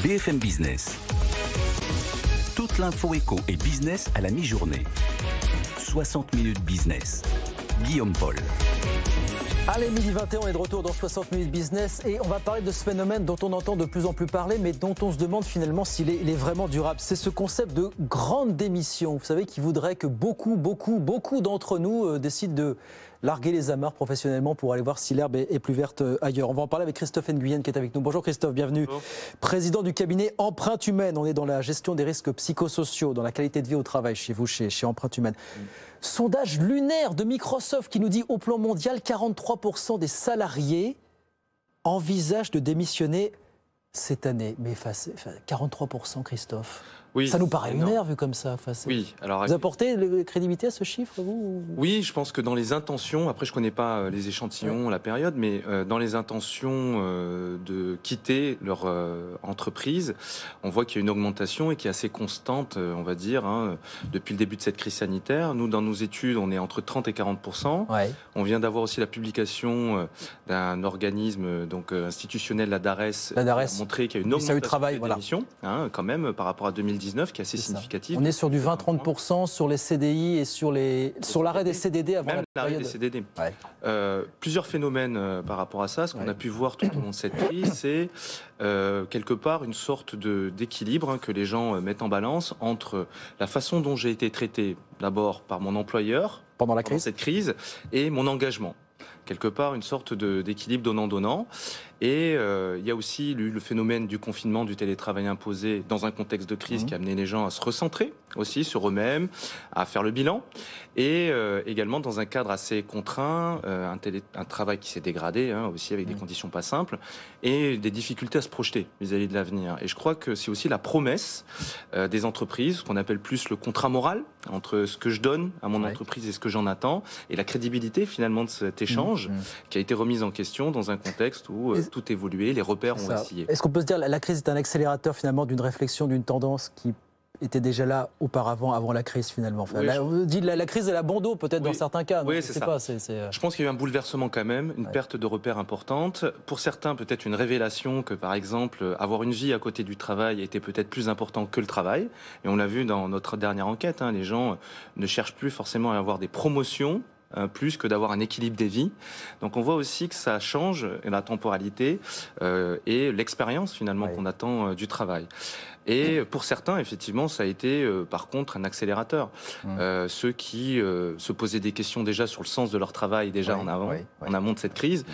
BFM Business. Toute l'info éco et business à la mi-journée. 60 minutes business. Guillaume Paul. Allez, midi 21, on est de retour dans 60 minutes business et on va parler de ce phénomène dont on entend de plus en plus parler, mais dont on se demande finalement s'il est vraiment durable. C'est ce concept de grande démission, vous savez, qui voudrait que beaucoup d'entre nous décident de larguer les amarres professionnellement pour aller voir si l'herbe est plus verte ailleurs. On va en parler avec Christophe Nguyen qui est avec nous. Bonjour Christophe, bienvenue. Bonjour. Président du cabinet Empreinte Humaine. On est dans la gestion des risques psychosociaux, dans la qualité de vie au travail chez vous, chez Empreinte Humaine. Sondage lunaire de Microsoft qui nous dit au plan mondial, 43% des salariés envisagent de démissionner cette année. Mais 43%, Christophe. Oui, ça nous paraît lunaire vu comme ça. Oui, alors, vous apportez de crédibilité à ce chiffre, vous? Oui, je pense que dans les intentions, après je ne connais pas les échantillons, la période, mais dans les intentions de quitter leur entreprise, on voit qu'il y a une augmentation et qui est assez constante, on va dire, depuis le début de cette crise sanitaire. Nous, dans nos études, on est entre 30 et 40%. Ouais. On vient d'avoir aussi la publication d'un organisme institutionnel, la DARES, qui a montré qu'il y a une augmentation des démissions, quand même, par rapport à 2019, qui est assez significatif. On est sur du 20-30% sur les CDI et sur l'arrêt des CDD avant même la période. L'arrêt des CDD. Ouais. Plusieurs phénomènes par rapport à ça. Ce qu'on a pu voir tout au long de cette crise, c'est quelque part une sorte d'équilibre que les gens mettent en balance entre la façon dont j'ai été traité d'abord par mon employeur pendant cette crise et mon engagement. Quelque part, une sorte d'équilibre donnant-donnant. Et il y a aussi le phénomène du confinement, du télétravail imposé dans un contexte de crise qui a amené les gens à se recentrer aussi sur eux-mêmes, à faire le bilan. Et également dans un cadre assez contraint, un travail qui s'est dégradé aussi avec des conditions pas simples et des difficultés à se projeter vis-à-vis de l'avenir. Et je crois que c'est aussi la promesse des entreprises, ce qu'on appelle plus le contrat moral entre ce que je donne à mon entreprise et ce que j'en attends, et la crédibilité finalement de cet échange qui a été remise en question dans un contexte où tout évoluait, les repères ont vacillé. Est-ce qu'on peut se dire que la crise est un accélérateur finalement d'une réflexion, d'une tendance qui était déjà là auparavant, avant la crise finalement? On dit la crise est la bon dos peut-être dans certains cas. Oui, c'est ça. Je pense qu'il y a eu un bouleversement quand même, une perte de repères importante. Pour certains, peut-être une révélation que par exemple, avoir une vie à côté du travail était peut-être plus important que le travail. Et on l'a vu dans notre dernière enquête, les gens ne cherchent plus forcément à avoir des promotions, plus que d'avoir un équilibre des vies. Donc on voit aussi que ça change la temporalité et l'expérience finalement qu'on attend du travail. Et pour certains, effectivement, ça a été par contre un accélérateur. Ceux qui se posaient des questions déjà sur le sens de leur travail déjà en amont de cette crise,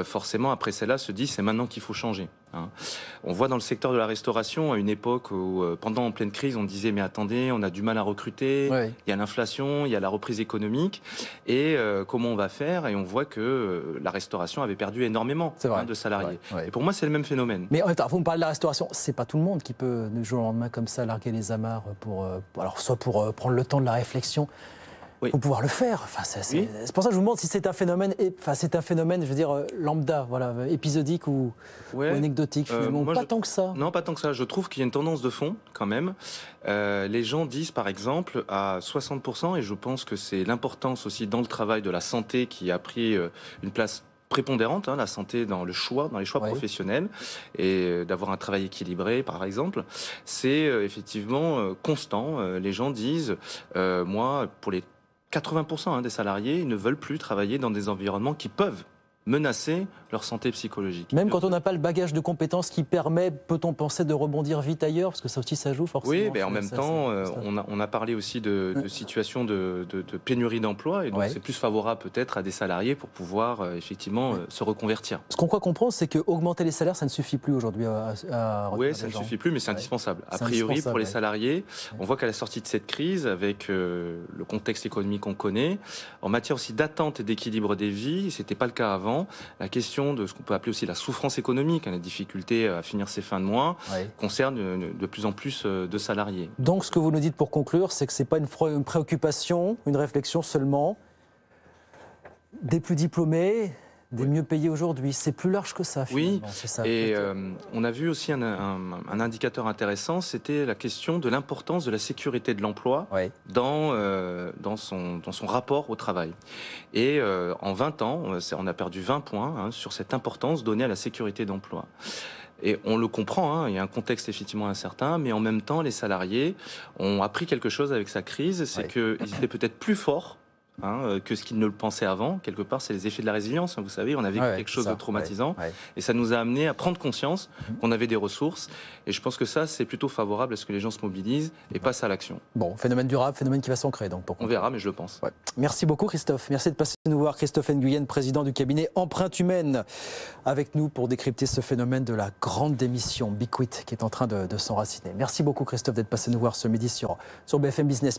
forcément après celle-là se disent c'est maintenant qu'il faut changer. On voit dans le secteur de la restauration à une époque où pendant en pleine crise on disait mais attendez, on a du mal à recruter, il y a l'inflation, il y a la reprise économique et comment on va faire? Et on voit que la restauration avait perdu énormément de salariés. Et pour moi c'est le même phénomène. Mais en même temps, vous me parlez de la restauration, c'est pas tout le monde qui peut du jour au lendemain comme ça larguer les amarres alors soit pour prendre le temps de la réflexion. Il faut pouvoir le faire. C'est pour ça que je vous demande si c'est un phénomène, je veux dire, lambda, épisodique ou anecdotique. Pas tant que ça. Non, pas tant que ça. Je trouve qu'il y a une tendance de fond, quand même. Les gens disent, par exemple, à 60%, et je pense que c'est l'importance aussi dans le travail de la santé qui a pris une place prépondérante, la santé dans les choix professionnels et d'avoir un travail équilibré par exemple, c'est effectivement constant. Les gens disent, moi pour les 80% des salariés, ils ne veulent plus travailler dans des environnements qui peuvent menacer leur santé psychologique. Même quand on n'a pas le bagage de compétences qui permet, peut-on penser, de rebondir vite ailleurs? Parce que ça aussi, ça joue forcément. Oui, mais en même temps, on a parlé aussi de situations de pénurie d'emploi, et donc c'est plus favorable peut-être à des salariés pour pouvoir effectivement se reconvertir. Ce qu'on croit comprendre, c'est qu'augmenter les salaires, ça ne suffit plus aujourd'hui Oui, ça ne suffit plus, mais c'est indispensable. A priori, pour les salariés, on voit qu'à la sortie de cette crise, avec le contexte économique qu'on connaît, en matière aussi d'attente et d'équilibre des vies, ce n'était pas le cas avant. La question de ce qu'on peut appeler aussi la souffrance économique, la difficulté à finir ses fins de mois, concerne de plus en plus de salariés. Donc ce que vous nous dites pour conclure, c'est que ce n'est pas une préoccupation, une réflexion seulement des plus diplômés, des mieux payés aujourd'hui. C'est plus large que ça, finalement. Oui, ça, et on a vu aussi un indicateur intéressant, c'était la question de l'importance de la sécurité de l'emploi dans son rapport au travail. Et en 20 ans, on a perdu 20 points sur cette importance donnée à la sécurité d'emploi. Et on le comprend, hein, il y a un contexte effectivement incertain, mais en même temps, les salariés ont appris quelque chose avec sa crise, c'est qu'ils étaient peut-être plus forts que ce qu'ils ne le pensaient avant. Quelque part, c'est les effets de la résilience. Vous savez, on a vécu quelque chose de traumatisant et ça nous a amené à prendre conscience qu'on avait des ressources. Et je pense que ça, c'est plutôt favorable à ce que les gens se mobilisent et passent à l'action. Bon, phénomène durable, phénomène qui va s'ancrer. Donc, on verra, mais je le pense. Merci beaucoup, Christophe. Merci de passer nous voir. Christophe Nguyen, président du cabinet Empreinte Humaine, avec nous pour décrypter ce phénomène de la grande démission, Be Quit, qui est en train de s'enraciner. Merci beaucoup, Christophe, d'être passé nous voir ce midi sur BFM Business.